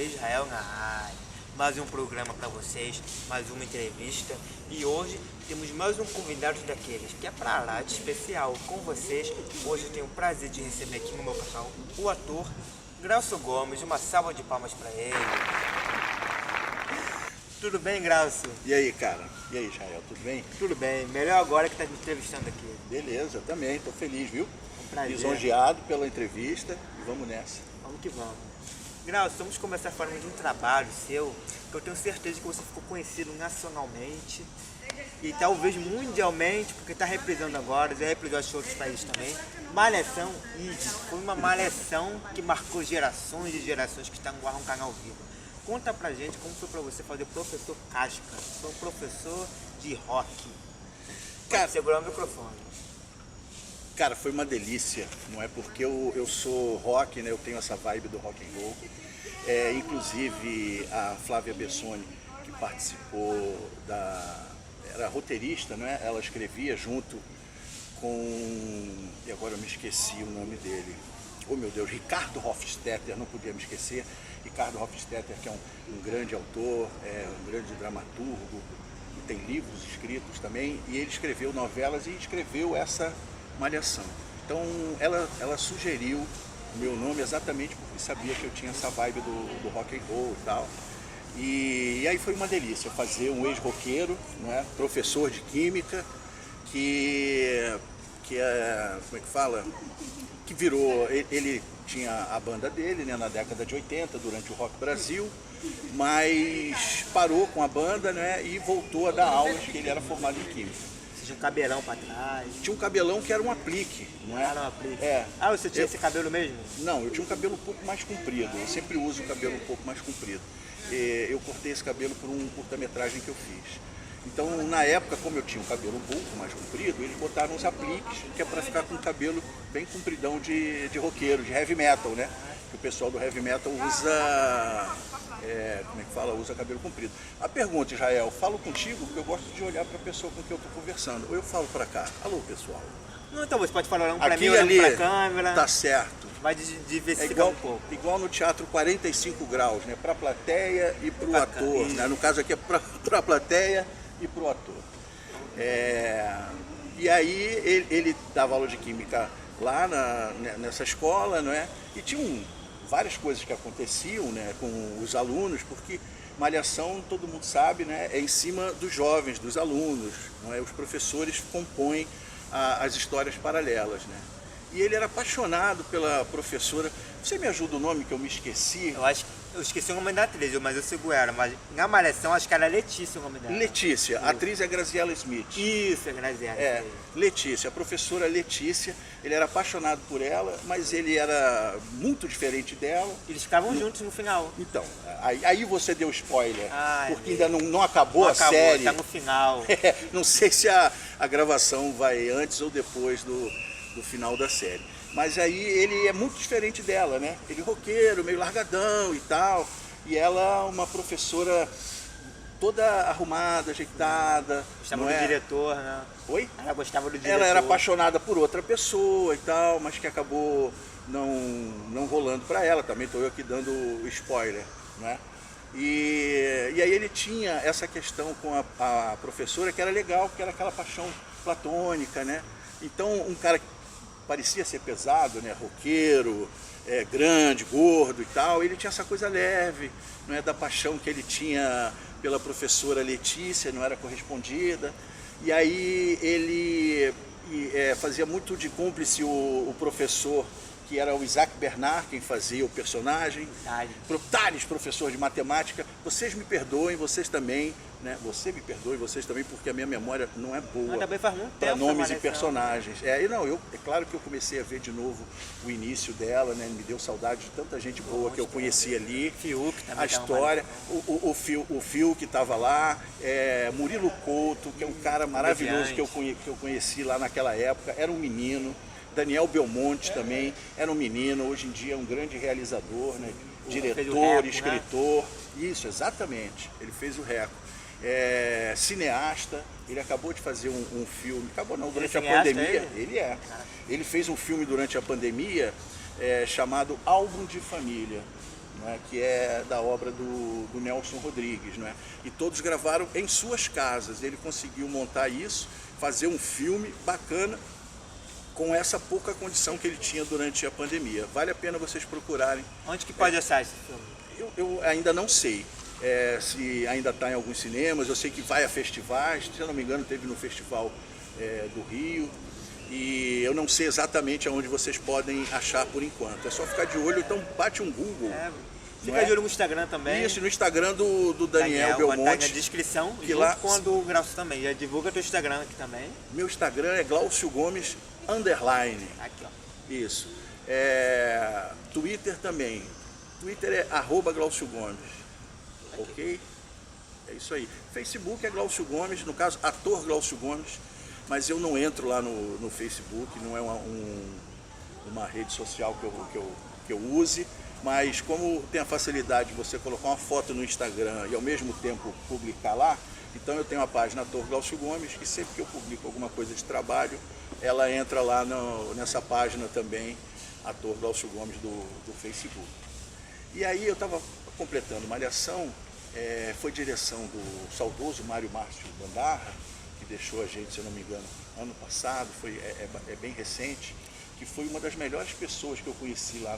Israel na área. Mais um programa para vocês, mais uma entrevista. E hoje temos mais um convidado daqueles que é para lá de especial com vocês. Hoje eu tenho o prazer de receber aqui no meu canal o ator Graucio Gomes. Uma salva de palmas para ele. Tudo bem, Graucio? E aí, cara? E aí, Israel, tudo bem? Tudo bem. Melhor agora que está me entrevistando aqui. Beleza, também, tô feliz, viu? Um prazer. Lisonjeado pela entrevista e vamos nessa. Vamos que vamos. Graucio, vamos começar falando de um trabalho seu, que eu tenho certeza que você ficou conhecido nacionalmente e talvez mundialmente, porque está reprisando agora, já reprisou em outros países também. Malhação ID. Foi uma malhação que marcou gerações e gerações que estão no canal vivo. Conta pra gente como foi pra você fazer o professor Casca. Foi um professor de rock. Cara, segurar o microfone. Cara, foi uma delícia, não é? Porque eu sou rock, né? Eu tenho essa vibe do rock and roll. Inclusive a Flávia Bessoni, que participou era roteirista, né? Ela escrevia junto com... E agora eu me esqueci o nome dele. Oh meu Deus, Ricardo Hofstetter, não podia me esquecer. Ricardo Hofstetter, que é um grande autor, um grande dramaturgo, tem livros escritos também, e ele escreveu novelas e escreveu essa Malhação. Então ela sugeriu o meu nome exatamente porque sabia que eu tinha essa vibe do rock and roll e tal. E aí foi uma delícia fazer um ex-roqueiro, não é? Professor de química, que é, como é que fala? Que virou, ele tinha a banda dele, né, na década de 80, durante o Rock Brasil, mas parou com a banda, né, e voltou a dar aulas, que ele era formado em química. Você tinha um cabelão pra trás? Tinha um cabelão que era um aplique, não é? Era um aplique? É. Ah, você tinha esse cabelo mesmo? Não, eu tinha um cabelo um pouco mais comprido, eu sempre uso o cabelo um pouco mais comprido. Eu cortei esse cabelo por um curta-metragem que eu fiz. Então, na época, como eu tinha um cabelo um pouco mais comprido, eles botaram uns apliques, que é para ficar com um cabelo bem compridão de roqueiro, de heavy metal, né? Que o pessoal do heavy metal usa, como é que fala? Usa cabelo comprido. A pergunta, Israel, falo contigo porque eu gosto de olhar para a pessoa com quem eu estou conversando. Ou eu falo para cá. Alô, pessoal. Não, então você pode falar um para mim, Aqui olhando ali, para a câmera. tá certo. Vai diversificar um pouco. Igual no teatro 45 graus, né? Para a plateia e para o ator. Né? No caso aqui é para a plateia e para o ator. E aí ele dava aula de química lá nessa escola, não é? E tinha várias coisas que aconteciam, né, com os alunos, porque Malhação, todo mundo sabe, né, é em cima dos jovens, dos alunos, não é? Os professores compõem as histórias paralelas, né? E ele era apaixonado pela professora. Você me ajuda o nome que eu me esqueci? Eu esqueci o nome da atriz, mas eu sigo ela. Mas na Malhação, acho que era Letícia o nome dela. Letícia, a atriz é Graziella Smith. Isso, é Graziella. Letícia, a professora Letícia. Ele era apaixonado por ela, mas ele era muito diferente dela. Eles ficavam juntos no final. Então, aí você deu spoiler, porque ainda não Não acabou a série. Tá no final. Não sei se a gravação vai antes ou depois do final da série. Mas aí ele é muito diferente dela, né? Ele roqueiro, meio largadão e tal. E ela, uma professora toda arrumada, ajeitada. Gostava do diretor, né? Oi? Ela gostava do diretor. Ela era apaixonada por outra pessoa e tal, mas que acabou não rolando para ela. Também estou eu aqui dando spoiler, né? E aí ele tinha essa questão com a professora que era legal, porque era aquela paixão platônica, né? Então um cara que parecia ser pesado, né, roqueiro, grande, gordo e tal, ele tinha essa coisa leve, não é, da paixão que ele tinha pela professora Letícia, não era correspondida, e aí ele fazia muito de cúmplice o professor, que era o Isaac Bernard, quem fazia o personagem, Thales, professor de matemática. Vocês me perdoem, vocês também, né? Você me perdoe, vocês também, porque a minha memória não é boa para nomes e personagens. É claro que eu comecei a ver de novo o início dela, né? Me deu saudade de tanta gente boa que eu conheci ali. Fiuk também. A história, o Fiuk que estava lá, Murilo Couto, que é um cara maravilhoso que eu conheci lá naquela época, era um menino. Daniel Belmonte também era um menino, hoje em dia é um grande realizador, né? Diretor, escritor, né? Isso, exatamente, ele fez o Reco. Cineasta, ele acabou de fazer um filme, durante a pandemia, ele fez um filme durante a pandemia chamado Álbum de Família, né, que é da obra do Nelson Rodrigues, né, e todos gravaram em suas casas. Ele conseguiu montar isso, fazer um filme bacana com essa pouca condição que ele tinha durante a pandemia. Vale a pena vocês procurarem. Onde que pode achar esse filme? Eu ainda não sei se ainda está em alguns cinemas. Eu sei que vai a festivais, se eu não me engano teve no Festival do Rio, e eu não sei exatamente aonde vocês podem achar por enquanto. É só ficar de olho, então bate um Google. Fica de olho no Instagram também. Isso, no Instagram do Daniel Belmonte. Vai estar na descrição, que junto lá, com a do Glaucio também. Já divulga teu Instagram aqui também. Meu Instagram é Glaucio Gomes _. Aqui, ó. Isso. Twitter também. Twitter é @Glaucio Gomes. Ok? É isso aí. Facebook é Glaucio Gomes, no caso, ator Glaucio Gomes, mas eu não entro lá no Facebook, não é uma rede social que eu use, mas como tem a facilidade de você colocar uma foto no Instagram e ao mesmo tempo publicar lá, então eu tenho a página Ator Glaucio Gomes, que sempre que eu publico alguma coisa de trabalho, ela entra lá nessa página também, Ator Glaucio Gomes do Facebook. E aí eu estava completando Malhação, foi direção do saudoso Mário Márcio Bandarra, que deixou a gente, se eu não me engano, ano passado, é bem recente, que foi uma das melhores pessoas que eu conheci lá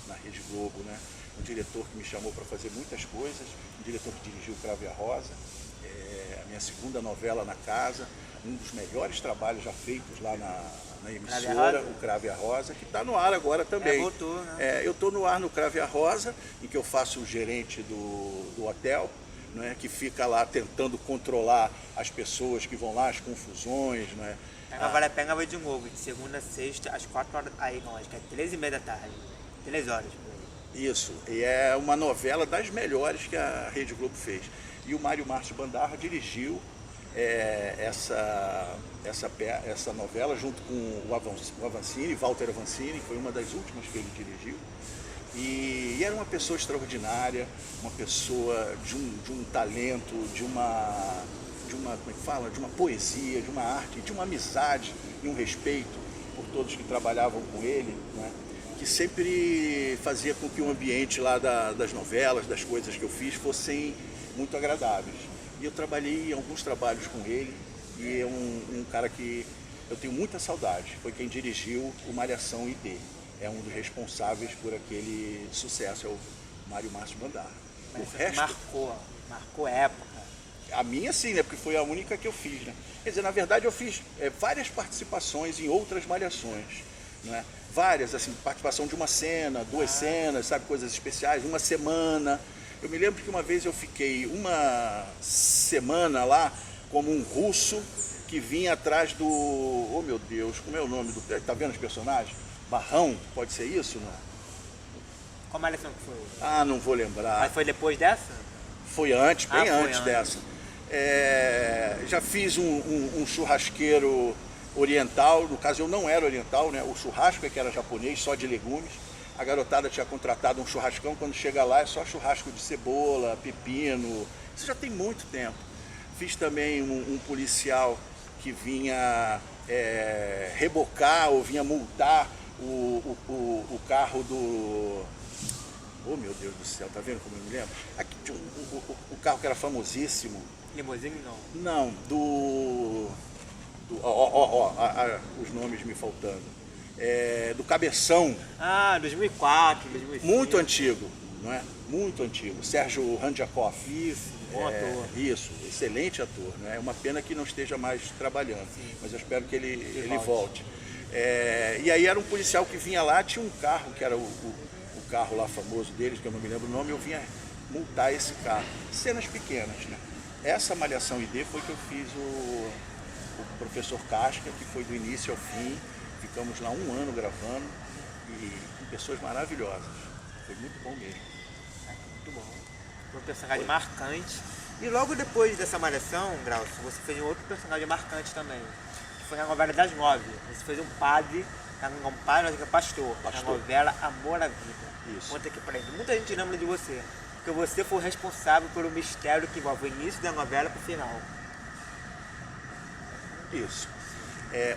na Rede Globo, né? Um diretor que me chamou para fazer muitas coisas, um diretor que dirigiu o Cravo e a Rosa, a minha segunda novela na casa, um dos melhores trabalhos já feitos lá na emissora, o Cravo e a Rosa, que está no ar agora também. Voltou, né? Eu estou no ar no Cravo e a Rosa, em que eu faço o gerente do hotel, né, que fica lá tentando controlar as pessoas que vão lá, as confusões, né? Vale a pena ver de novo, de segunda a sexta, às 4 horas, aí não, acho que é 13h30 da tarde, 3 horas por aí. Isso, e é uma novela das melhores que a Rede Globo fez. E o Mário Márcio Bandarra dirigiu essa novela junto com o Avancini, Walter Avancini, que foi uma das últimas que ele dirigiu. E era uma pessoa extraordinária, uma pessoa de um talento, de uma como é que fala? De uma poesia, de uma arte, de uma amizade e um respeito por todos que trabalhavam com ele, né? Que sempre fazia com que o ambiente lá das novelas, das coisas que eu fiz, fossem muito agradáveis. E eu trabalhei em alguns trabalhos com ele, e é um cara que eu tenho muita saudade. Foi quem dirigiu o Malhação ID. É um dos responsáveis por aquele sucesso, é o Mário Márcio Bandarra. O resto marcou época. A minha sim, né? Porque foi a única que eu fiz, né? Quer dizer, na verdade eu fiz várias participações em outras malhações, né? Várias, assim, participação de uma cena, 2 cenas, sabe, coisas especiais, uma semana. Eu me lembro que uma vez eu fiquei uma semana lá como um russo que vinha atrás do... Oh meu Deus, como é o nome do... Tá vendo os personagens? Barrão, pode ser isso, não? Qual malhação que foi? Ah, não vou lembrar. Mas foi depois dessa? Foi antes, bem antes dessa. Já fiz um churrasqueiro oriental, no caso eu não era oriental, né? O churrasco é que era japonês, só de legumes. A garotada tinha contratado um churrascão, quando chega lá é só churrasco de cebola, pepino. Isso já tem muito tempo. Fiz também um policial que vinha rebocar ou vinha multar o carro do... Oh meu Deus do céu, tá vendo como eu me lembro? Aqui, o carro que era famosíssimo. Limusine não? Não, os nomes me faltando. Do Cabeção. 2004, 2005. Muito antigo, não é? Muito antigo. Sérgio Randjakov. Isso, bom ator. Isso, excelente ator. Né? É uma pena que não esteja mais trabalhando, sim, mas eu espero que ele volte. E aí era um policial que vinha lá, tinha um carro que era o carro lá famoso deles, que eu não me lembro o nome, eu vinha multar esse carro. Cenas pequenas, né? Essa Malhação ID foi que eu fiz o Professor Casca, que foi do início ao fim. Ficamos lá 1 ano gravando e com pessoas maravilhosas. Foi muito bom mesmo. Muito bom. Foi um personagem marcante. E logo depois dessa Malhação, Glaucio, você fez um outro personagem marcante também, que foi na novela das 9. Você fez um padre, um padre, que é pastor, na novela Amor à Vida. Isso. Conta aqui pra ele. Muita gente lembra de você, porque você foi responsável pelo mistério que envolve o início da novela pro final. Isso.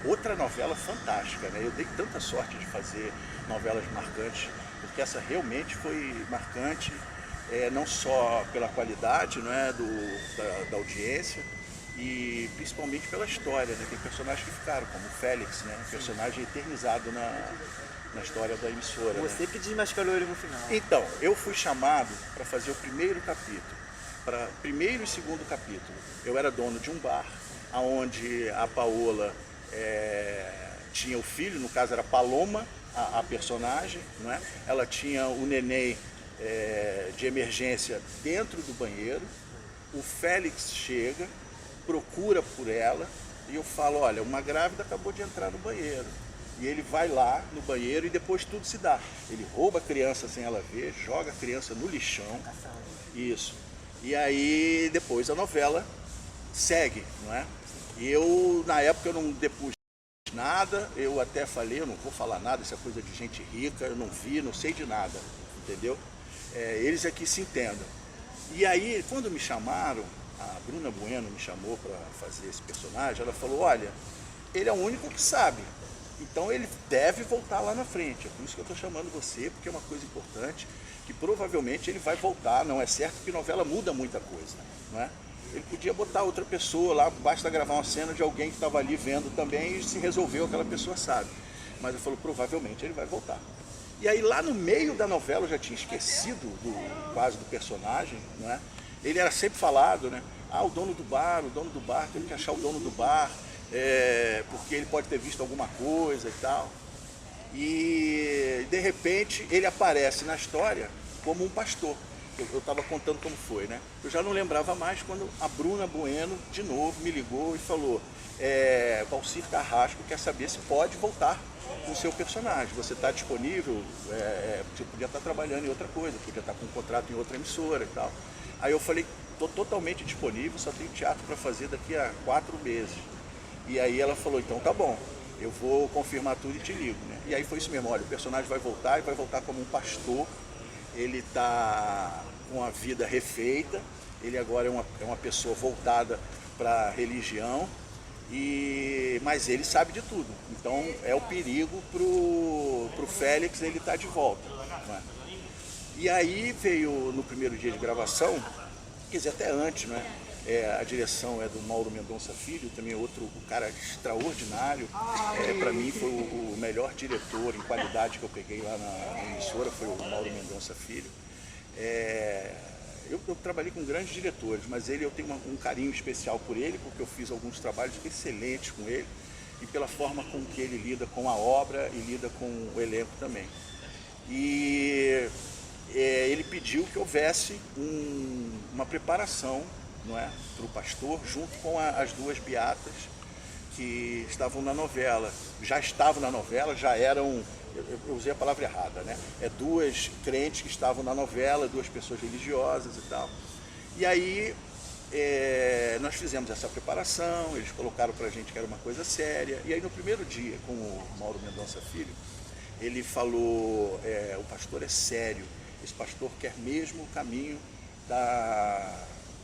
Outra novela fantástica, né? Eu dei tanta sorte de fazer novelas marcantes porque essa realmente foi marcante, não só pela qualidade, não é, da audiência, e principalmente pela história, né? Tem personagens que ficaram, como o Félix, né? Um personagem eternizado na história da emissora. Você, né, que desmascarou ele no final. Então, eu fui chamado para fazer o primeiro capítulo, para primeiro e segundo capítulo. Eu era dono de um bar, onde a Paola tinha o filho, no caso era Paloma, a personagem, não é? Ela tinha o neném de emergência dentro do banheiro. O Félix chega, procura por ela e eu falo, olha, uma grávida acabou de entrar no banheiro. E ele vai lá no banheiro e depois tudo se dá. Ele rouba a criança sem ela ver, joga a criança no lixão. Isso. E aí depois a novela segue, não é? E eu, na época, eu não depus nada, eu até falei, eu não vou falar nada, isso é coisa de gente rica, eu não vi, não sei de nada, entendeu? Eles aqui se entendam. E aí, quando me chamaram, a Bruna Bueno me chamou para fazer esse personagem, ela falou, olha, ele é o único que sabe, então ele deve voltar lá na frente, é por isso que eu estou chamando você, porque é uma coisa importante, que provavelmente ele vai voltar, não é certo, porque novela muda muita coisa, não é? Ele podia botar outra pessoa lá, basta gravar uma cena de alguém que estava ali vendo também e se resolveu, aquela pessoa sabe. Mas ele falou, provavelmente ele vai voltar. E aí lá no meio da novela, eu já tinha esquecido quase do personagem, não é? Ele era sempre falado, né? Ah, o dono do bar, tem que achar o dono do bar, porque ele pode ter visto alguma coisa e tal. E de repente ele aparece na história como um pastor. Eu estava contando como foi, né? Eu já não lembrava mais quando a Bruna Bueno, de novo, me ligou e falou, Valcir Carrasco quer saber se pode voltar com o seu personagem. Você está disponível? Você podia estar trabalhando em outra coisa, podia estar com um contrato em outra emissora e tal. Aí eu falei, estou totalmente disponível, só tenho teatro para fazer daqui a 4 meses. E aí ela falou, então tá bom, eu vou confirmar tudo e te ligo, né? E aí foi isso mesmo, olha, o personagem vai voltar e vai voltar como um pastor. Ele está com a vida refeita, ele agora é uma pessoa voltada para a religião, mas ele sabe de tudo. Então é o perigo pro Félix ele estar de volta. Não é? E aí veio no primeiro dia de gravação, quer dizer, até antes, né? A direção é do Mauro Mendonça Filho, também outro cara extraordinário. Para mim foi o melhor diretor em qualidade que eu peguei lá na emissora, foi o Mauro Mendonça Filho. Eu trabalhei com grandes diretores, mas eu tenho um carinho especial por ele, porque eu fiz alguns trabalhos excelentes com ele e pela forma com que ele lida com a obra e lida com o elenco também. E ele pediu que houvesse uma preparação, não é, para o pastor, junto com as duas beatas que estavam na novela. Já estavam na novela, já eram, eu usei a palavra errada, né? Duas crentes que estavam na novela, duas pessoas religiosas e tal. E aí nós fizemos essa preparação, eles colocaram pra gente que era uma coisa séria. E aí no primeiro dia, com o Mauro Mendonça Filho, ele falou, o pastor é sério, esse pastor quer mesmo o caminho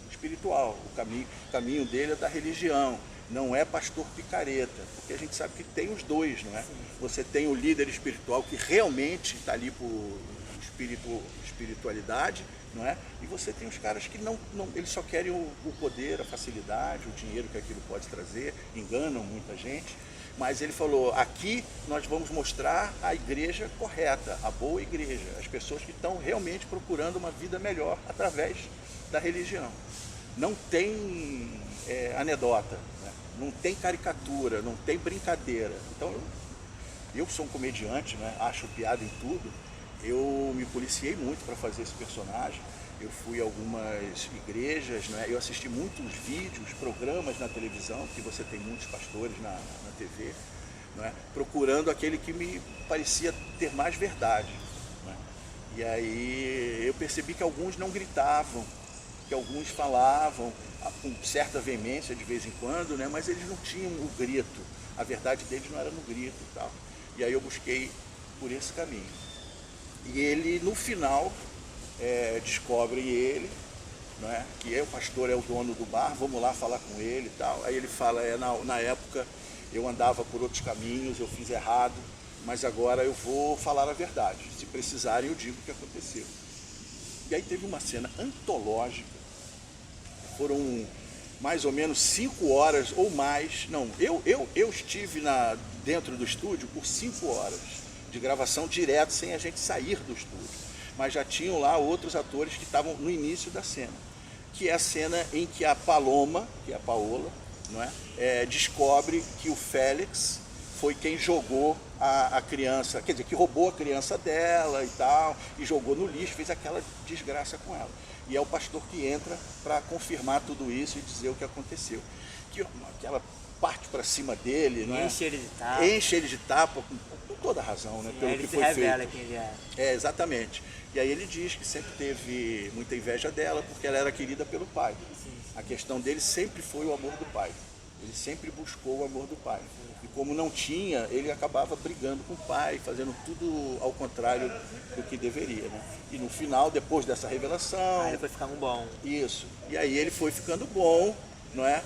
espiritual, o caminho dele é da religião, não é pastor picareta, porque a gente sabe que tem os dois, não é? Você tem o líder espiritual que realmente está ali por espiritualidade, não é? E você tem os caras que não eles só querem o poder, a facilidade, o dinheiro que aquilo pode trazer, enganam muita gente. Mas ele falou, aqui nós vamos mostrar a igreja correta, a boa igreja, as pessoas que estão realmente procurando uma vida melhor através da religião. Não tem anedota, né? Não tem caricatura, não tem brincadeira. Então eu sou um comediante, né? Acho piada em tudo. Eu me policiei muito para fazer esse personagem. Eu fui a algumas igrejas, né? Eu assisti muitos vídeos, programas na televisão, porque você tem muitos pastores na TV, né? Procurando aquele que me parecia ter mais verdade, né? E aí eu percebi que alguns não gritavam, que alguns falavam com certa veemência de vez em quando, né? Mas eles não tinham o grito, a verdade deles não era no grito e tal. E aí eu busquei por esse caminho. E ele, no final, descobre ele, né, que o pastor é o dono do bar, vamos lá falar com ele e tal. Aí ele fala, na época eu andava por outros caminhos, eu fiz errado, mas agora eu vou falar a verdade. Se precisarem, eu digo o que aconteceu. E aí teve uma cena antológica. Foram mais ou menos 5 horas ou mais. Não, eu estive dentro do estúdio por 5 horas de gravação direto, sem a gente sair do estúdio. Mas já tinham lá outros atores que estavam no início da cena. Que é a cena em que a Paloma, que é a Paola, não é, descobre que o Félix foi quem jogou a criança, quer dizer, que roubou a criança dela e tal, e jogou no lixo, fez aquela desgraça com ela. E é o pastor que entra para confirmar tudo isso e dizer o que aconteceu. Que aquela parte para cima dele, não é? Enche ele de tapa. Enche ele de tapa, com toda razão, né? Sim, pelo ele que se foi revela feito. quem ele é. É, exatamente. E aí ele diz que sempre teve muita inveja dela, porque ela era querida pelo pai. Sim. A questão dele sempre foi o amor do pai. Ele sempre buscou o amor do pai. E como não tinha, ele acabava brigando com o pai, fazendo tudo ao contrário do que deveria, né? E no final, depois dessa revelação... Aí ele foi ficando bom. Isso. E aí ele foi ficando bom, não é?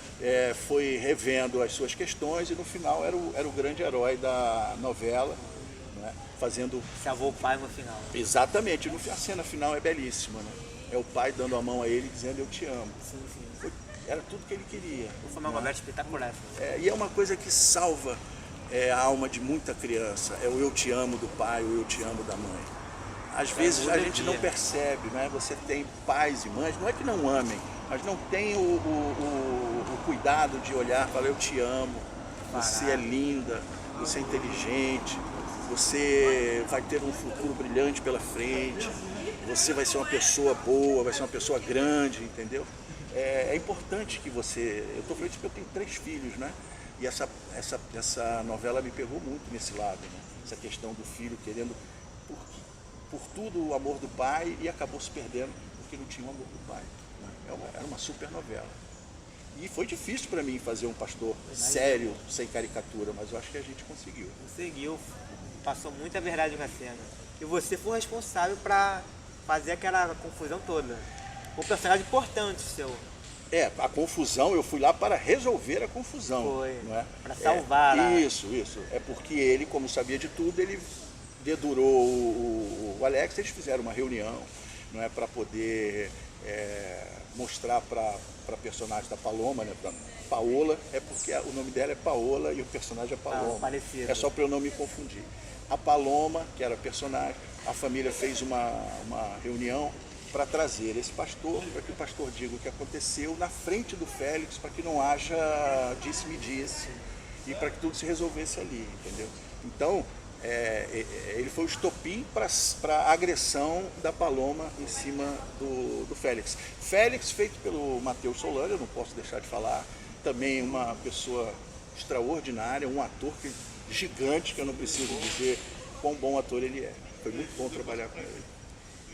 Foi revendo as suas questões e no final era o grande herói da novela, não é? Fazendo... Salvou o pai no final. Exatamente. A cena final é belíssima, né? É o pai dando a mão a ele dizendo eu te amo. Sim, sim. Era tudo que ele queria. Foi uma novela espetacular. E é uma coisa que salva a alma de muita criança. É o eu te amo do pai, o eu te amo da mãe. Às vezes a gente não percebe, né? Você tem pais e mães, não é que não amem, mas não tem o cuidado de olhar e falar eu te amo, você é linda, você é inteligente, você vai ter um futuro brilhante pela frente, você vai ser uma pessoa boa, vai ser uma pessoa grande, entendeu? É importante que você... Eu estou falando isso porque eu tenho 3 filhos, né? E essa novela me pegou muito nesse lado, né? Essa questão do filho querendo, por tudo, o amor do pai e acabou se perdendo porque não tinha o amor do pai. Né? Era uma super novela. E foi difícil para mim fazer um pastor sério, sem caricatura, mas eu acho que a gente conseguiu. Conseguiu. Passou muita verdade na cena. E você foi responsável para fazer aquela confusão toda. Um personagem importante seu. A confusão, eu fui lá para resolver a confusão. Foi, não é? Para salvar. Isso. É porque ele, como sabia de tudo, ele dedurou o Alex, eles fizeram uma reunião, não é, para poder mostrar para a personagem da Paloma, né, para Paola, é porque o nome dela é Paola e o personagem é Paloma. Parecido. É só para eu não me confundir. A Paloma, que era a personagem, a família fez uma reunião para trazer esse pastor, para que o pastor diga o que aconteceu na frente do Félix, para que não haja disse-me-disse e para que tudo se resolvesse ali, entendeu? Então, ele foi o estopim para a agressão da Paloma em cima do Félix. Félix, feito pelo Matheus Solano, eu não posso deixar de falar, também uma pessoa extraordinária, um ator gigante, que eu não preciso dizer quão bom ator ele é. Foi muito bom trabalhar com ele.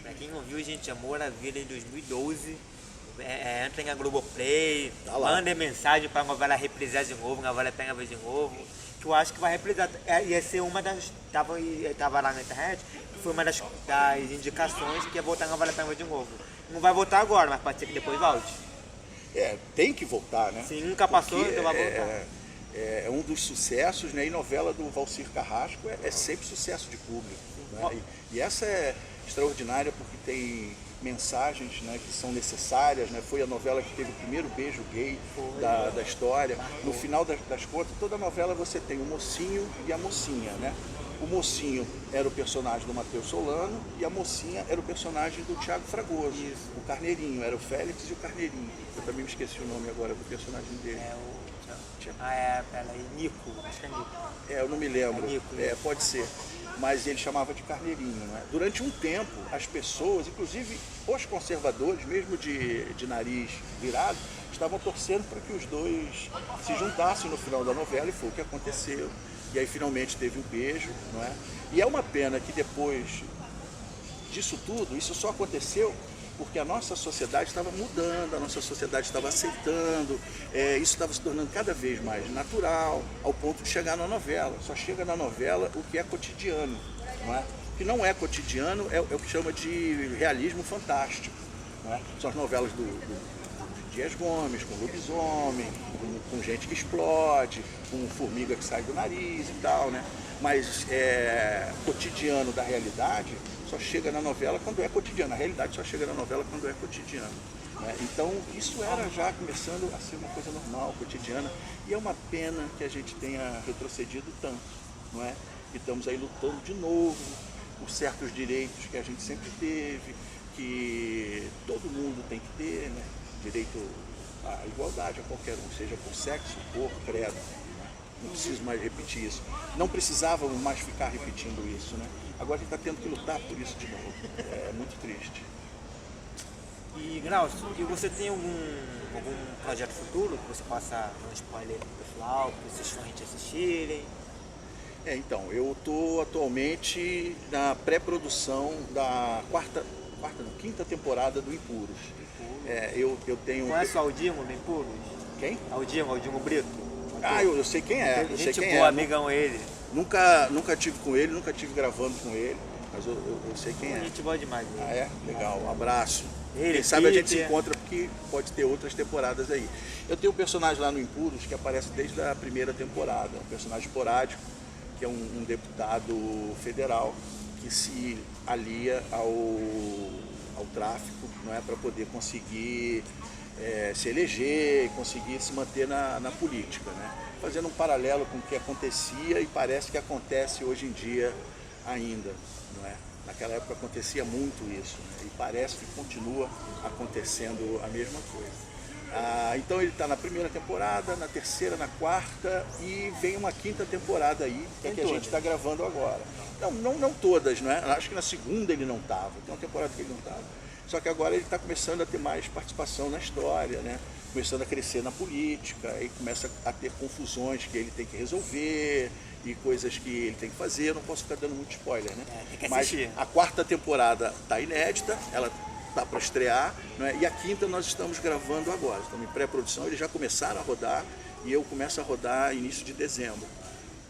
Pra quem não viu, gente, Amor à Vida em 2012, entra na Globoplay, manda mensagem para a novela reprisar de novo, a novela pega de novo, que eu acho que vai reprisar. Ia ser uma das... Tava lá na internet, foi uma das indicações que ia voltar a novela pega de novo. Não vai voltar agora, mas pode ser que depois volte. Tem que voltar, né? Sim, nunca passou, então vai voltar. É um dos sucessos, né? E novela do Valcir Carrasco é sempre sucesso de público. Né? E essa é extraordinária porque tem mensagens, né, que são necessárias, né? Foi a novela que teve o primeiro beijo gay da história. No final das contas, toda novela você tem o mocinho e a mocinha, né? O mocinho era o personagem do Matheus Solano e a mocinha era o personagem do Thiago Fragoso. Isso. O Carneirinho, era o Félix e o Carneirinho. Eu também me esqueci o nome agora do personagem dele. Peraí, Nico, acho que é Nico. Eu não me lembro. Nico. Pode ser. Mas ele chamava de Carneirinho, né? Durante um tempo, as pessoas, inclusive os conservadores, mesmo de nariz virado, estavam torcendo para que os dois se juntassem no final da novela e foi o que aconteceu. E aí finalmente teve um beijo, não é? E é uma pena que depois disso tudo, isso só aconteceu porque a nossa sociedade estava mudando, a nossa sociedade estava aceitando, isso estava se tornando cada vez mais natural, ao ponto de chegar na novela. Só chega na novela o que é cotidiano, não é? O que não é cotidiano é o que chama de realismo fantástico, não é? São as novelas de Dias Gomes, com lobisomem, com gente que explode, com formiga que sai do nariz e tal, né? Mas cotidiano da realidade só chega na novela quando é cotidiano. A realidade só chega na novela quando é cotidiano. Né? Então isso era já começando a ser uma coisa normal, cotidiana, e é uma pena que a gente tenha retrocedido tanto, não é? E estamos aí lutando de novo por certos direitos que a gente sempre teve, que todo mundo tem que ter, né? Direito à igualdade a qualquer um, seja por sexo, cor, credo. Não preciso mais repetir isso. Não precisávamos mais ficar repetindo isso, né? Agora a gente está tendo que lutar por isso de novo. É muito triste. E, Glaucio, e você tem algum projeto futuro que você possa dar um spoiler pro pessoal, para esses fãs te assistirem? Então, eu estou atualmente na pré-produção da quinta temporada do Impuros. Eu tenho... Conhece o Aldinho do Impuros? Quem? Aldinho Brito. Eu sei quem é. Eu sei quem boa, é. amigão ele. Nunca tive com ele, nunca tive gravando com ele, mas eu sei quem é. Gente boa demais. Ah, é? Legal, um abraço. Ele, quem sabe a gente se encontra porque pode ter outras temporadas aí. Eu tenho um personagem lá no Impuros que aparece desde a primeira temporada, um personagem esporádico, que é um deputado federal que se alia ao tráfico, não é, para poder conseguir se eleger e conseguir se manter na política, né? Fazendo um paralelo com o que acontecia e parece que acontece hoje em dia ainda, não é? Naquela época acontecia muito isso, né? E parece que continua acontecendo a mesma coisa. Então ele está na primeira temporada, na terceira, na quarta e vem uma quinta temporada aí, que é que a gente está gravando agora. Não todas, não é? Acho que na segunda ele não estava, tem uma temporada que ele não estava. Só que agora ele está começando a ter mais participação na história, né? Começando a crescer na política, e começa a ter confusões que ele tem que resolver e coisas que ele tem que fazer. Eu não posso ficar dando muito spoiler, né? Tem que Mas assistir. a quarta temporada está inédita, ela está para estrear, né? E a quinta nós estamos gravando agora. Estamos em pré-produção, eles já começaram a rodar e eu começo a rodar início de dezembro.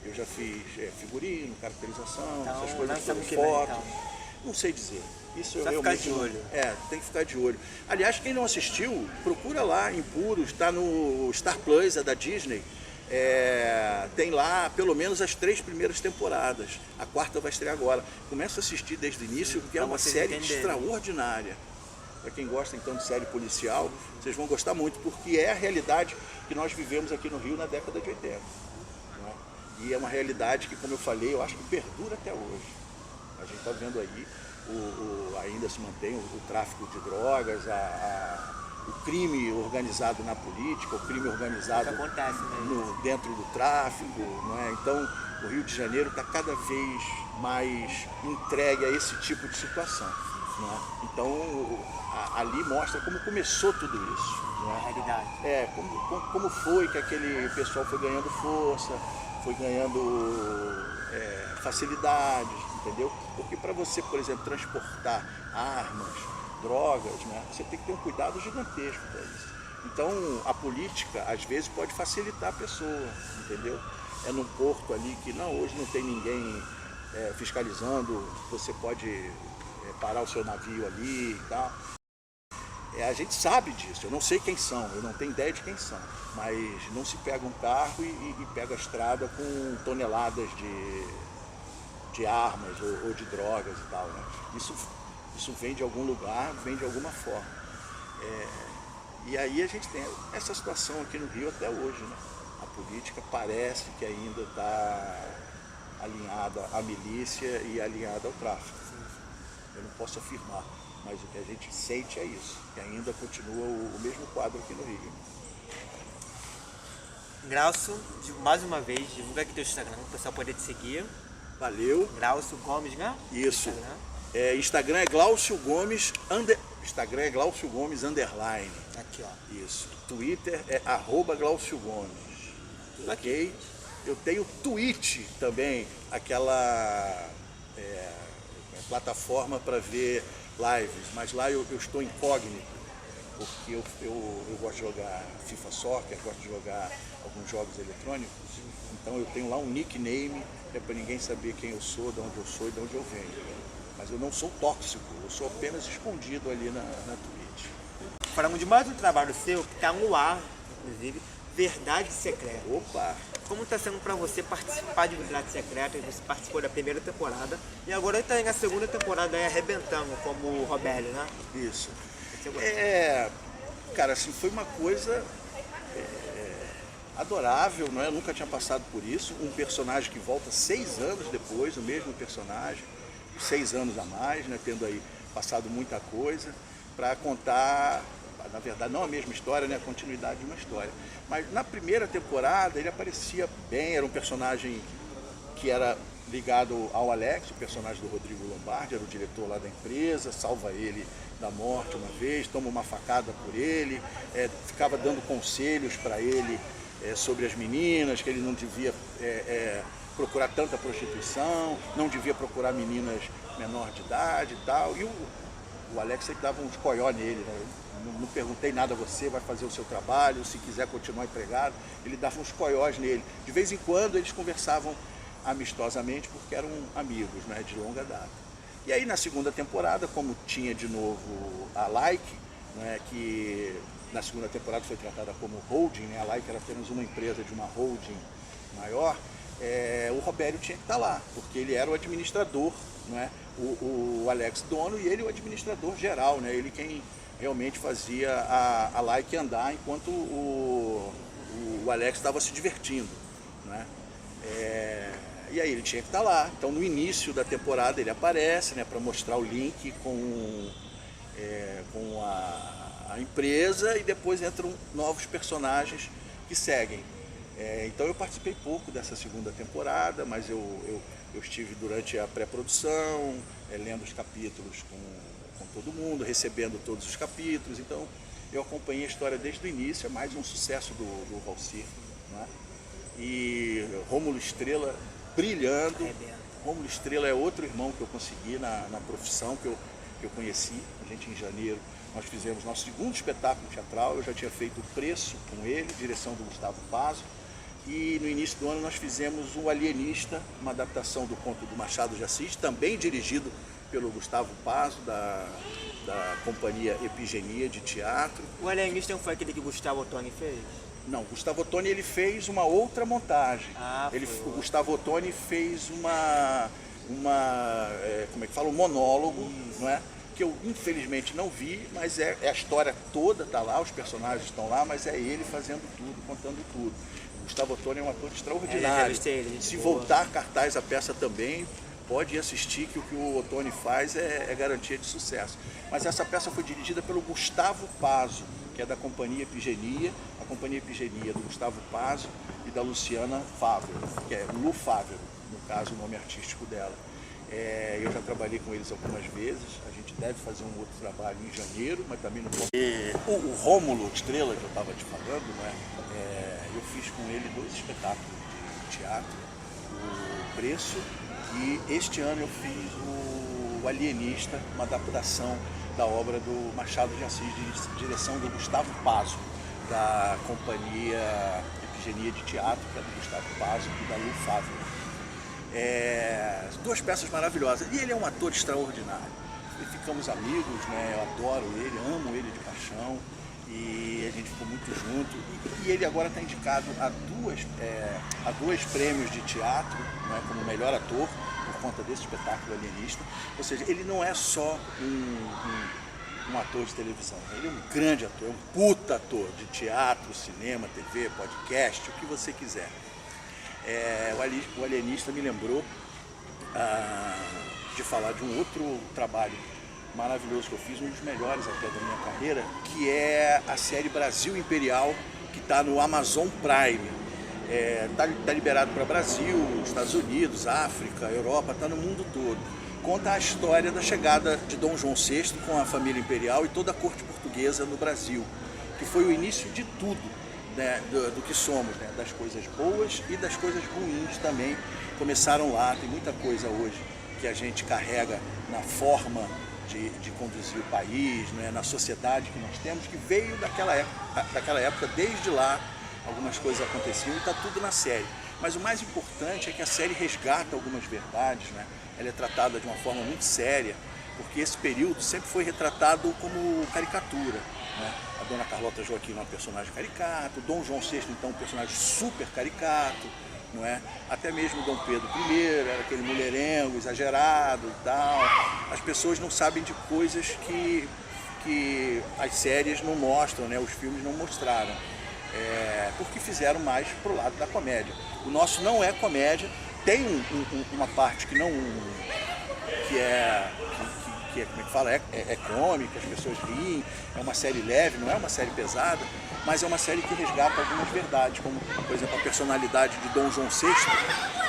Eu já fiz figurino, caracterização, Então, essas coisas todas, que vem, fotos. então. Não sei dizer. Isso eu Só realmente ficar de olho. tem que ficar de olho. Aliás, quem não assistiu, procura lá Impuros, está no Star Plus, é da Disney. Tem lá pelo menos as 3 primeiras temporadas. A quarta vai estrear agora. Começa a assistir desde o início, porque é uma série extraordinária. Para quem gosta então de série policial, vocês vão gostar muito, porque é a realidade que nós vivemos aqui no Rio na década de 80. Né? E é uma realidade que, como eu falei, eu acho que perdura até hoje. A gente está vendo aí, ainda se mantém o tráfico de drogas, o crime organizado na política, o crime organizado dentro do tráfico. Né? Então, o Rio de Janeiro está cada vez mais entregue a esse tipo de situação. Né? Então, ali mostra como começou tudo isso. Né? Realidade. Como foi que aquele pessoal foi ganhando força, foi ganhando facilidades, entendeu? Porque para você, por exemplo, transportar armas, drogas, né, você tem que ter um cuidado gigantesco para isso. Então, a política, às vezes, pode facilitar a pessoa, entendeu? É num porto ali que, hoje não tem ninguém fiscalizando, você pode parar o seu navio ali e tal. A gente sabe disso, eu não sei quem são, eu não tenho ideia de quem são, mas não se pega um carro e pega a estrada com toneladas de armas ou de drogas e tal, né? Isso vem de algum lugar, vem de alguma forma. E aí a gente tem essa situação aqui no Rio até hoje, né? A política parece que ainda está alinhada à milícia e alinhada ao tráfico. Eu não posso afirmar, mas o que a gente sente é isso, que ainda continua o mesmo quadro aqui no Rio. Glaucio, mais uma vez, divulga aqui teu Instagram, para o pessoal poder te seguir. Valeu. Glaucio Gomes, né? Isso. Instagram é Glaucio Gomes, Instagram é Glaucio Gomes _. Aqui, ó. Isso. Twitter é @Glaucio Gomes. Ok? Eu tenho Twitch também, aquela plataforma para ver lives, mas lá eu estou incógnito, porque eu gosto de jogar FIFA Soccer, gosto de jogar alguns jogos eletrônicos, então eu tenho lá um nickname, para ninguém saber quem eu sou, de onde eu sou e de onde eu venho. Mas eu não sou tóxico, eu sou apenas escondido ali na Twitch. Falamos de mais um trabalho seu que está no ar, inclusive, Verdade Secreta. Opa! Como está sendo para você participar de Verdade Secreta? Você participou da primeira temporada e agora está aí na segunda temporada aí, arrebentando como o Robélio, né? Isso. Você gostou? Cara, assim, foi uma coisa adorável, não é? Eu nunca tinha passado por isso. Um personagem que volta 6 anos depois, o mesmo personagem, 6 anos a mais, né? Tendo aí passado muita coisa, para contar, na verdade, não a mesma história, né? A continuidade de uma história. Mas na primeira temporada ele aparecia bem, era um personagem que era ligado ao Alex, o personagem do Rodrigo Lombardi, era o diretor lá da empresa, salva ele da morte uma vez, toma uma facada por ele, ficava dando conselhos para ele sobre as meninas, que ele não devia procurar tanta prostituição, não devia procurar meninas menor de idade e tal. E o Alex sempre dava uns coió nele, né? Não perguntei nada a você, vai fazer o seu trabalho, se quiser continuar empregado, ele dava uns coiós nele. De vez em quando eles conversavam amistosamente porque eram amigos, né, de longa data. E aí na segunda temporada, como tinha de novo a Like, né, que na segunda temporada foi tratada como holding, né, a Like era apenas uma empresa de uma holding maior, o Robélio tinha que estar lá, porque ele era o administrador, né, o Alex dono e ele o administrador geral, né, ele quem realmente fazia a Like andar enquanto o Alex estava se divertindo, né. E aí ele tinha que estar lá. Então no início da temporada ele aparece, né, para mostrar o link com a empresa e depois entram novos personagens que seguem. Então eu participei pouco dessa segunda temporada, mas eu estive durante a pré-produção, lendo os capítulos com todo mundo, recebendo todos os capítulos. Então eu acompanhei a história desde o início, é mais um sucesso do Valcir, né? E Rômulo Estrela brilhando. Rômulo Estrela é outro irmão que eu consegui na profissão, que eu conheci. A gente, em janeiro, nós fizemos nosso segundo espetáculo teatral. Eu já tinha feito O Preço com ele, direção do Gustavo Pazzo. E no início do ano nós fizemos O Alienista, uma adaptação do conto do Machado de Assis, também dirigido pelo Gustavo Pazzo, da companhia Epigenia de teatro. O Alienista não foi aquele que o Gustavo Ottoni fez? Não, o Gustavo Ottoni ele fez uma outra montagem. O Gustavo Ottoni fez como é que fala, um monólogo, não é? Que eu infelizmente não vi, mas a história toda está lá, os personagens estão lá, mas é ele fazendo tudo, contando tudo. O Gustavo Ottoni é um ator extraordinário. Se voltar cartaz a peça também, pode ir assistir, que o que o Ottoni faz é garantia de sucesso. Mas essa peça foi dirigida pelo Gustavo Pazzo, que é da companhia Epigenia, a companhia Epigenia do Gustavo Pazzo e da Luciana Fávero, que é Lu Fávero, no caso o nome artístico dela. Eu já trabalhei com eles algumas vezes, a gente deve fazer um outro trabalho em janeiro, mas também não posso. O Rômulo Estrela, que eu estava te falando, né, eu fiz com ele 2 espetáculos de teatro, O Preço, e este ano eu fiz o Alienista, uma adaptação da obra do Machado de Assis, de direção do Gustavo Pazzo, da companhia Epigenia de Teatro, que é do Gustavo Pazzo e da Lu Fávero. 2 peças maravilhosas. E ele é um ator extraordinário. E ficamos amigos, né? Eu adoro ele, amo ele de paixão. E a gente ficou muito junto. E ele agora está indicado a 2 prêmios de teatro, né, como melhor ator, por conta desse espetáculo Alienista. Ou seja, ele não é só um ator de televisão, ele é um grande ator, é um puta ator de teatro, cinema, TV, podcast, o que você quiser. O Alienista me lembrou de falar de um outro trabalho maravilhoso que eu fiz, um dos melhores até da minha carreira, que é a série Brasil Imperial, que está no Amazon Prime. Tá liberado para Brasil, Estados Unidos, África, Europa, está no mundo todo. Conta a história da chegada de Dom João VI com a família imperial e toda a corte portuguesa no Brasil, que foi o início de tudo, né, do que somos, né, das coisas boas e das coisas ruins também começaram lá. Tem muita coisa hoje que a gente carrega na forma de conduzir o país, né, na sociedade que nós temos, que veio daquela época, desde lá algumas coisas aconteciam e está tudo na série. Mas o mais importante é que a série resgata algumas verdades, né? Ela é tratada de uma forma muito séria, porque esse período sempre foi retratado como caricatura. né? A Dona Carlota Joaquim é uma personagem caricato, Dom João VI, então, um personagem super caricato, não é? Até mesmo Dom Pedro I era aquele mulherengo exagerado e tal. As pessoas não sabem de coisas que as séries não mostram, né? Os filmes não mostraram, porque fizeram mais pro lado da comédia. O nosso não é comédia, tem uma parte que não, que é como é que fala, é cômica, as pessoas riem, é uma série leve, não é uma série pesada, mas é uma série que resgata algumas verdades, como, por exemplo, a personalidade de Dom João VI,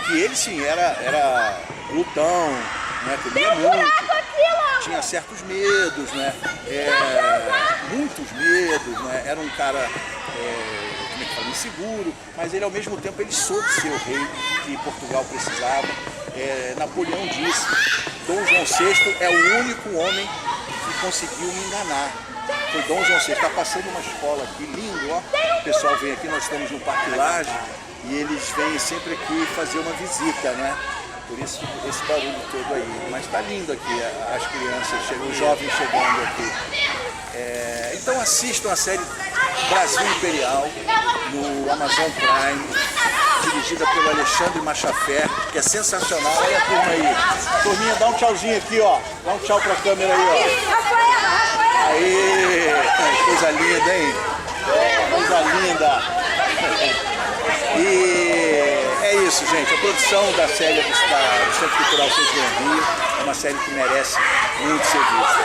que ele sim era glutão, né, comia muito, tinha certos medos, né, muitos medos, né, era um cara como é que fala, inseguro, mas ele ao mesmo tempo ele soube ser o rei que Portugal precisava. Napoleão disse: Dom João VI é o único homem que conseguiu me enganar. Foi Dom João VI. Está passando uma escola aqui, lindo, ó. O pessoal vem aqui, nós estamos no Parque Lage e eles vêm sempre aqui fazer uma visita, né? Por isso esse barulho todo aí. Mas está lindo aqui, as crianças, os jovens chegando aqui. Então assistam a série Brasil Imperial no Amazon Prime, dirigida pelo Alexandre Machafé, que é sensacional. Olha a turma aí. Turminha, dá um tchauzinho aqui, ó. Dá um tchau pra câmera aí, ó. Aê, coisa linda, hein? Coisa linda. E é isso, gente. A produção da série do Centro Cultural Centro Rio é uma série que merece muito ser vista.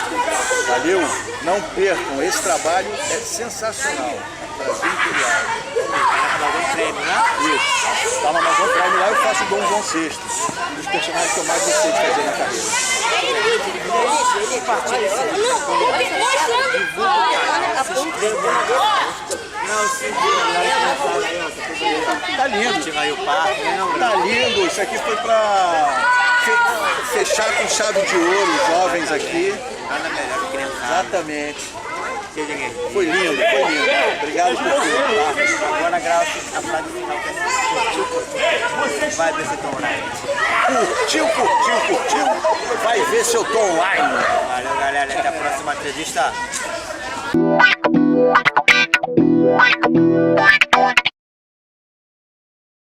Valeu? Não percam, esse trabalho é sensacional. Brasil Imperial. Amazon Prime, né? Isso. Está no Amazon Prime lá, eu faço Dom João VI, um dos personagens que eu mais gostei de fazer na carreira. Compartilha esse vídeo, divulga o canal, se inscreva. Não, se inscreva. Tá lindo. Tá lindo. Isso aqui foi pra fechar com chave de ouro os jovens aqui. Nada melhor que criança. Exatamente. Foi lindo, foi lindo. Obrigado por tudo. Tá? Agora grava a frase final que é curtiu. Vai ver se eu tô online. Curtiu. Vai ver se eu tô online. Valeu, galera. Até a próxima entrevista.